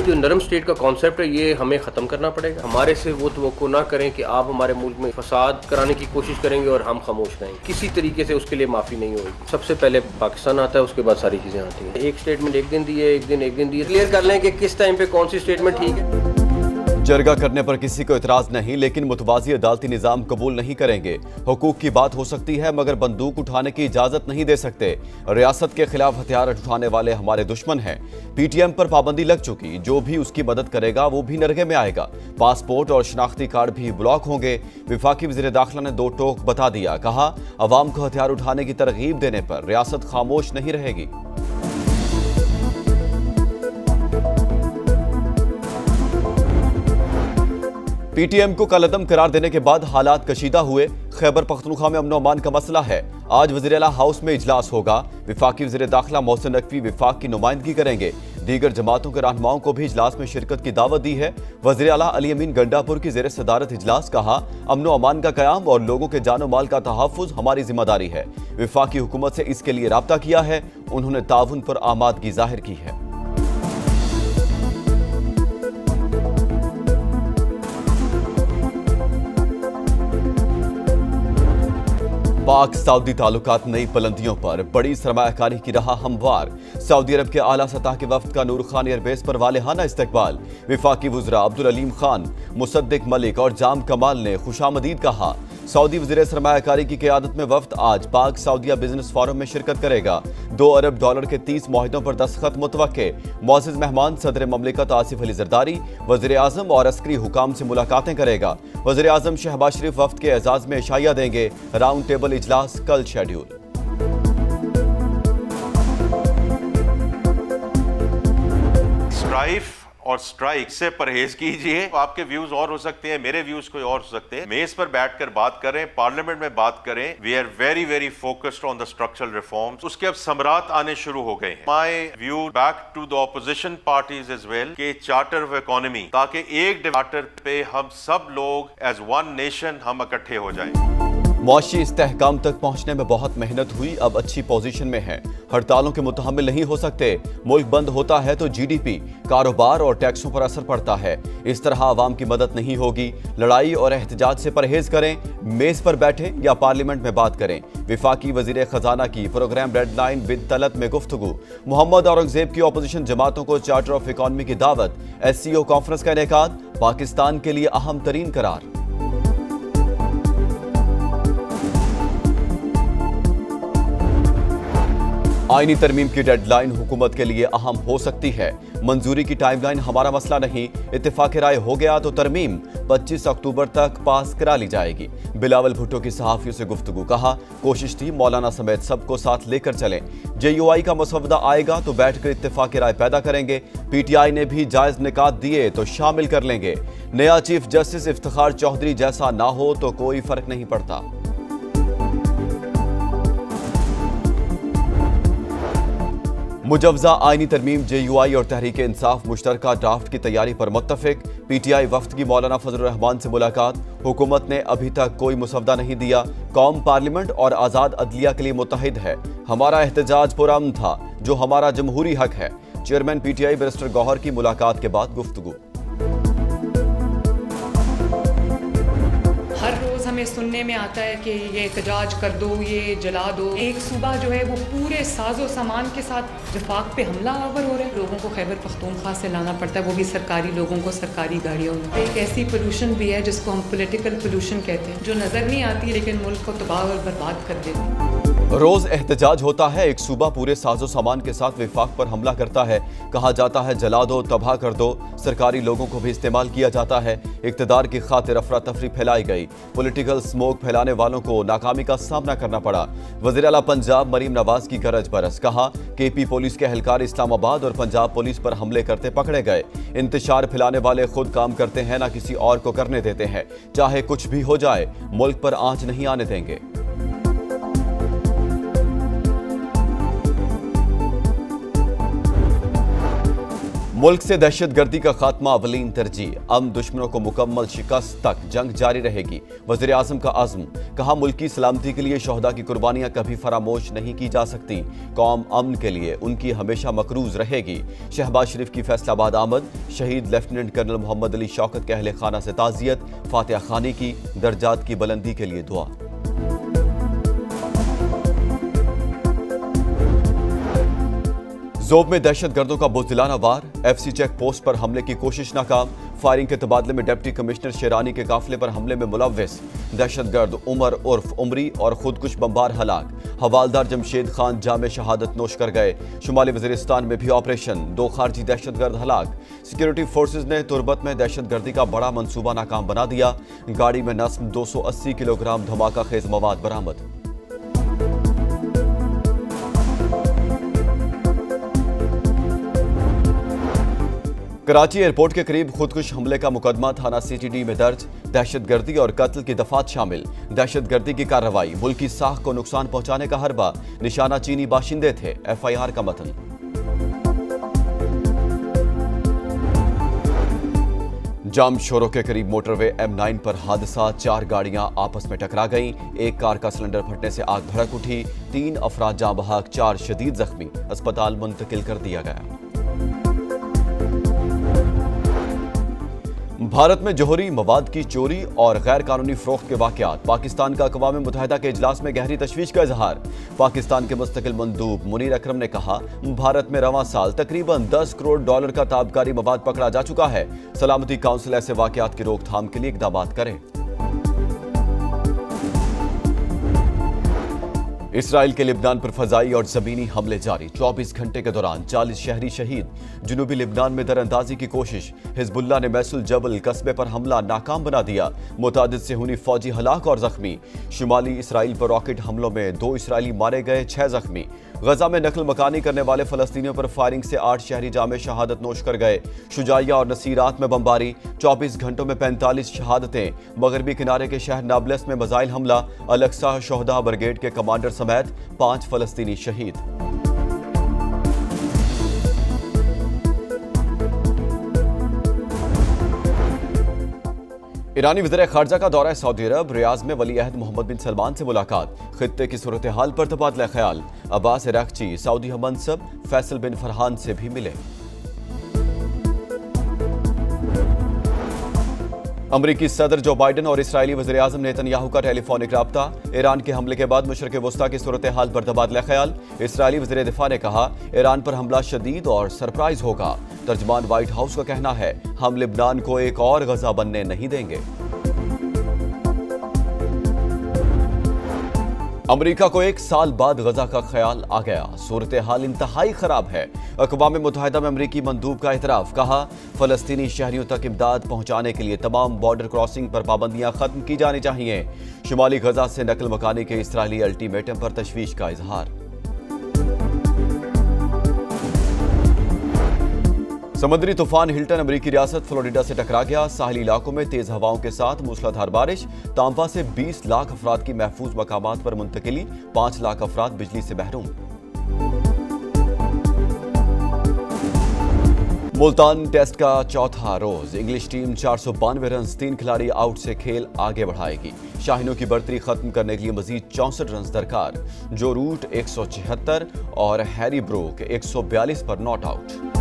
ये जो नरम स्टेट का कॉन्सेप्ट है ये हमें ख़त्म करना पड़ेगा। हमारे से वो तवक्को ना करें कि आप हमारे मुल्क में फसाद कराने की कोशिश करेंगे और हम खामोश रहेंगे। किसी तरीके से उसके लिए माफ़ी नहीं होगी। सबसे पहले पाकिस्तान आता है, उसके बाद सारी चीज़ें आती हैं। एक स्टेटमेंट एक दिन दिए, एक दिन दिए। क्लियर कर लें कि किस टाइम पे कौन सी स्टेटमेंट ठीक है। जरगा करने पर किसी को इतराज नहीं, लेकिन मुतवाज़ी अदालती निज़ाम कबूल नहीं करेंगे। हुकूक की बात हो सकती है मगर बंदूक उठाने की इजाज़त नहीं दे सकते। रियासत के खिलाफ हथियार उठाने वाले हमारे दुश्मन हैं। PTM पर पाबंदी लग चुकी, जो भी उसकी मदद करेगा वो भी नरगे में आएगा। पासपोर्ट और शनाख्ती कार्ड भी ब्लॉक होंगे। विफाकी वज़ीर दाखिला ने दो टोक बता दिया, कहा अवाम को हथियार उठाने की तरगीब देने पर रियासत खामोश नहीं रहेगी। PTM को कलअदम करार देने के बाद हालात कशीदा हुए। खैबर पख्तूनख्वा में अमन अमान का मसला है। आज वज़ीर आला हाउस में इजलास होगा। विफाकी वज़ीर दाखिला मोहसिन नकवी विफाक की नुमाइंदगी करेंगे। दीगर जमातों के रहनुमाओं को भी इजलास में शिरकत की दावत दी है। वज़ीर आला अली अमीन गंडापुर की ज़ेर सदारत इजलास, कहा अमन अमान का क़याम और लोगों के जानो माल का तहफ़्फ़ुज़ हमारी जिम्मेदारी है। विफाकी हुकूमत से इसके लिए राब्ता किया है। उन्होंने ताउन पर आमादगी जाहिर की है। पाक सऊदी ताल्लुकात नई बुलंदियों पर, बड़ी सरमायाकारी की रहा हमवार। सऊदी अरब के आला सतह के वफ्द का नूर खान एयरबेस पर वालेहाना इस्तकबाल। विफाकी वुज़रा अब्दुल अलीम खान, मुसद्दिक मलिक और जाम कमाल ने खुशामदीद कहा। सऊदी वज़ीर सरमायाकारी की क़यादत में वफ्द आज पाक सऊदिया बिजनेस फोरम में शिरकत करेगा। $2 अरब के 30 मुआहिदों पर दस्तखत मुतवक्के। मुअज़्ज़िज़ मेहमान सदर ममलिकत आसिफ अली ज़रदारी वज़ीर आज़म और अस्करी हुकाम से मुलाकातें करेगा। वज़ीर आज़म शहबाज शरीफ वफ्द के एजाज़ में इशाइया देंगे। राउंड टेबल इजलास कल शेड्यूल। स्ट्राइफ और स्ट्राइक से परहेज कीजिए। आपके व्यूज और हो सकते हैं, मेरे व्यूज कोई और हो सकते हैं। मेज पर बैठकर बात करें, पार्लियामेंट में बात करें। We are very very focused on the structural reforms. उसके अब समरात आने शुरू हो गए हैं। My view back to the opposition parties as well के चार्टर ऑफ इकोनॉमी, ताकि एक चार्टर पे हम सब लोग एज वन नेशन हम इकट्ठे हो जाएं। मुआशी इस्तेहकाम तक पहुंचने में बहुत मेहनत हुई, अब अच्छी पोजीशन में है। हड़तालों के मुतहम्मिल नहीं हो सकते। मुल्क बंद होता है तो GDP, कारोबार और टैक्सों पर असर पड़ता है। इस तरह आवाम की मदद नहीं होगी। लड़ाई और एहतजाज से परहेज करें। मेज पर बैठें या पार्लियामेंट में बात करें। विफाकी वजीर खजाना की programme red line with Talat में गुफ्तगू। मोहम्मद औरंगजेब की अपोजिशन जमातों को चार्टर ऑफ इकोनॉमी की दावत। SCO कॉन्फ्रेंस का इनेकाद, पाकिस्तान के लिए अहम तरीन करार। आईनी तरमीम की डेडलाइन हुकूमत के लिए अहम हो सकती है। मंजूरी की टाइमलाइन हमारा मसला नहीं। इत्तेफाक राय हो गया तो तरमीम 25 अक्टूबर तक पास करा ली जाएगी। बिलावल भुट्टो की सहाफियों से गुफ्तगू, कहा कोशिश थी मौलाना समेत सबको साथ लेकर चलें। JUI का मसवदा आएगा तो बैठकर इत्तेफाक राय पैदा करेंगे। PTI ने भी जायज निकात दिए तो शामिल कर लेंगे। नया चीफ जस्टिस इफ्तिखार चौधरी जैसा ना हो तो कोई फर्क नहीं पड़ता। मुजवजा आईनी तरमीम JUI और तहरीक इंसाफ मुश्तरका ड्राफ्ट की तैयारी पर मुत्तफिक। PTI वफ्द की मौलाना फजलुर रहमान से मुलाकात। हुकूमत ने अभी तक कोई मुसवदा नहीं दिया। कौम पार्लियामेंट और आज़ाद अदलिया के लिए मुत्तहिद है। हमारा एहतजाज पुरअमन था, जो हमारा जमहूरी हक है। चेयरमैन PTI बैरिस्टर गौहर की मुलाकात के बाद गुफ्तगू। हर रोज़ हमें सुनने में आता है कि ये एहतजाज कर दो, ये जला दो। एक सूबा जो है वो पूरे साजो सामान के साथ वफाक पे हमला आवर हो रहा है। लोगों को खैबर पख्तूनख्वा से लाना पड़ता है, वो भी सरकारी लोगों को सरकारी गाड़ियों में। एक ऐसी पोल्यूशन भी है जिसको हम पॉलिटिकल पोल्यूशन कहते हैं, जो नज़र नहीं आती लेकिन मुल्क को तबाह और बर्बाद कर देती है। रोज एहतजाज होता है, एक सूबा पूरे साजो सामान के साथ विफाक पर हमला करता है। कहा जाता है जला दो, तबाह कर दो। सरकारी लोगों को भी इस्तेमाल किया जाता है। इक़्तिदार की खातिर अफरा तफरी फैलाई गई। पॉलिटिकल स्मोक फैलाने वालों को नाकामी का सामना करना पड़ा। वज़ीर आला पंजाब मरीम नवाज की गरज बरस, कहा KP पुलिस के एहलकार इस्लामाबाद और पंजाब पुलिस पर हमले करते पकड़े गए। इंतशार फैलाने वाले खुद काम करते हैं, ना किसी और को करने देते हैं। चाहे कुछ भी हो जाए, मुल्क पर आंच नहीं आने देंगे। मुल्क से दहशतगर्दी का खात्मा अवलीन तरजीह, अमन दुश्मनों को मुकम्मल शिकस्त तक जंग जारी रहेगी। वज़ीर आज़म का अज़्म, कहा मुल्क की सलामती के लिए शोहदा की कुर्बानियां कभी फरामोश नहीं की जा सकती। कौम अमन के लिए उनकी हमेशा मकरूज रहेगी। शहबाज शरीफ की फैसलाबाद आमद, शहीद लेफ्टिनेंट कर्नल मोहम्मद अली शौकत के अहले खाना से ताज़ियत, फातिहा खानी की, दर्जात की बुलंदी के लिए दुआ। ज़ोब में दहशतगर्दों का बुज़दिलाना वार, FC चेक पोस्ट पर हमले की कोशिश नाकाम। फायरिंग के तबादले में डिप्टी कमिश्नर शेरानी के काफिले पर हमले में मुलव्विस दहशतगर्द उमर उर्फ उमरी और खुदकुश बमबार हलाक। हवालदार जमशेद खान जामे शहादत नोश कर गए। शुमाली वज़ीरिस्तान में भी ऑपरेशन, 2 खारजी दहशतगर्द हलाक। सिक्योरिटी फोर्सेज ने तुरबत में दहशतगर्दी का बड़ा मंसूबा नाकाम बना दिया। गाड़ी में नस्म 280 किलोग्राम धमाका खेज मवाद बरामद। कराची एयरपोर्ट के करीब खुदकुश हमले का मुकदमा थाना CTD में दर्ज। दहशतगर्दी और कत्ल की दफात शामिल। दहशतगर्दी की कार्रवाई, मुल्क की साख को नुकसान पहुंचाने का हरबा, निशाना चीनी बाशिंदे थे। FIR का मतन। जाम शोरों के करीब मोटरवे M9 पर हादसा, 4 गाड़ियां आपस में टकरा गईं। एक कार का सिलेंडर फटने से आग भड़क उठी। 3 अफराद जाँ बहक, 4 शदीद जख्मी, अस्पताल मुंतकिल कर दिया गया। भारत में जौहरी मवाद की चोरी और गैर कानूनी फरोख्त के वाकयात, पाकिस्तान का अक़वाम मुत्तहिदा के इजलास में गहरी तशवीश का इजहार। पाकिस्तान के मुस्तकिल मंदूब मुनीर अकरम ने कहा, भारत में रवां साल तकरीबन $10 करोड़ का ताबकारी मवाद पकड़ा जा चुका है। सलामती काउंसिल ऐसे वाकयात की रोकथाम के लिए इक़दामात करे। इसराइल के लिबनान पर फजाई और जमीनी हमले जारी, 24 घंटे के दौरान 40 शहरी शहीद। जुनूबी लिबनान में दरअंदाजी की कोशिश, हिजबुल्लाह ने मैसुल जबल कस्बे पर हमला नाकाम बना दिया। मुतादिद सेहूनी फौजी हलाक और जख्मी। शुमाली इसराइल पर रॉकेट हमलों में 2 इसराइली मारे गए, 6 जख्मी। गजा में नकल मकानी करने वाले फलस्तीनियों पर फायरिंग से 8 शहरी जामे शहादत नोश कर गए। शुजाइया और नसीरात में बमबारी, 24 घंटों में 45 शहादतें। मगरबी किनारे के शहर नाबलस में मिसाइल हमला, अलक्सा शोहदा ब्रिगेड के कमांडर समेत 5 फलस्तीनी शहीद। ईरानी वज़ीर ख़ारजा का दौरा सऊदी अरब, रियाज में वली अहद मोहम्मद बिन सलमान से मुलाकात। खित्ते की सूरत हाल पर तबादला ख्याल। अब्बास इराक़ची सऊदी हमनसब फैसल बिन फरहान से भी मिले। अमरीकी सदर जो बाइडन और इसराइली वज़ीर आज़म नेतन्याहू का टेलीफोनिक राब्ता। ईरान के हमले के बाद मशरिक़ वस्ता की सूरत हाल पर तबादला ख्याल। इसराइली वज़ीर दिफा ने कहा, ईरान पर हमला शदीद और सरप्राइज होगा। तर्जमान व्हाइट हाउस का कहना है, हम लिबनान को एक और गजा बनने नहीं देंगे। अमरीका को 1 साल बाद गजा का ख्याल आ गया। सूरत हाल इंतहाई खराब है। अक़वाम मुत्तहिदा में अमरीकी मंदूब का एतराफ़, कहा फ़लस्तीनी शहरियों तक इमदाद पहुँचाने के लिए तमाम बॉर्डर क्रॉसिंग पर पाबंदियाँ ख़त्म की जानी चाहिए। शुमाली गजा से नकल मकानी के इसराइली अल्टीमेटम पर तशवीश का इजहार। समुद्री तूफान हिल्टन अमरीकी रियासत फ्लोरिडा से टकरा गया। साहली इलाकों में तेज हवाओं के साथ मूसलाधार बारिश। तांपा से 20 लाख अफराद की महफूज मकामात पर मुंतकिली, 5 लाख अफराद बिजली से महरूम। मुल्तान टेस्ट का चौथा रोज, इंग्लिश टीम 492 रन, 3 खिलाड़ी आउट से खेल आगे बढ़ाएगी। शाहीनों की बढ़तरी खत्म करने के लिए मजीद 64 रन दरकार। जो रूट 176 और हैरी ब्रोक 142 पर नॉट आउट।